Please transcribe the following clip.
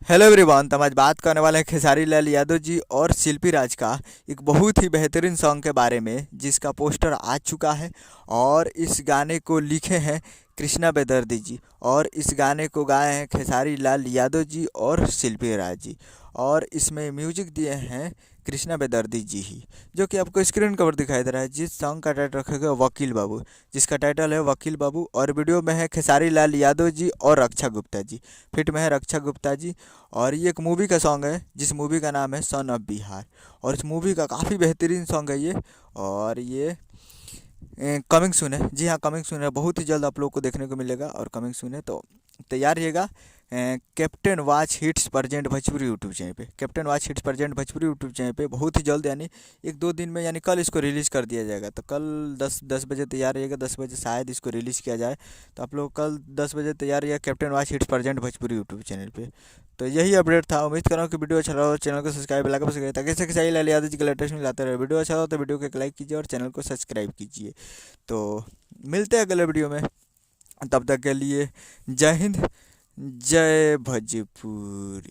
Hello everyone. तो हम आज बात करने वाले हैं खेसारी लाल यादव जी और शिल्पी राज का एक बहुत ही बेहतरीन सॉन्ग के बारे में, जिसका पोस्टर आ चुका है। और इस गाने को लिखे हैं कृष्णा बेदर्दी जी, और इस गाने को गाए हैं खेसारी लाल यादव जी और शिल्पी राज जी। और इसमें म्यूजिक दिए हैं कृष्णा बेदर्दी जी ही, जो कि आपको स्क्रीन कवर दिखाई दे रहा है। जिस सॉन्ग का टाइटल रखा गया वकील बाबू, जिसका टाइटल है वकील बाबू। और वीडियो में है खेसारी लाल यादव जी और रक्षा गुप्ता जी, फिट में है रक्षा गुप्ता जी। और ये एक मूवी का सॉन्ग है, जिस मूवी का नाम है सन ऑफ बिहार। और इस मूवी का काफ़ी बेहतरीन सॉन्ग है ये। और ये कमिंग सून है। जी हाँ, कमिंग सून है, बहुत ही जल्द आप लोग को देखने को मिलेगा। और कमिंग सून है तो तैयार रहिएगा। Captain watch hits present Bhojpuri YouTube channel पे, captain watch hits present Bhojpuri YouTube channel पे बहुत ही जल्द, यानी एक दो दिन में, यानी कल इसको रिलीज़ कर दिया जाएगा। तो कल दस बजे तैयार रहिएगा। 10 बजे शायद इसको रिलीज़ किया जाए। तो आप लोग कल 10 बजे तैयार रहिएगा captain watch hits present Bhojpuri YouTube channel पे। तो यही अपडेट था। उम्मीद कर रहा हूँ कि वीडियो अच्छा लगा। चैनल को सब्सक्राइब लाइक पसंद करें, ताकि ऐसे खेसारी लाल यादव जी के लेटेस्ट में लाते रहे। वीडियो अच्छा हो तो वीडियो को एक लाइक कीजिए और चैनल को सब्सक्राइब कीजिए। तो मिलते हैं अगले वीडियो में। तब तक के लिए जय हिंद, जय भोजपुरी।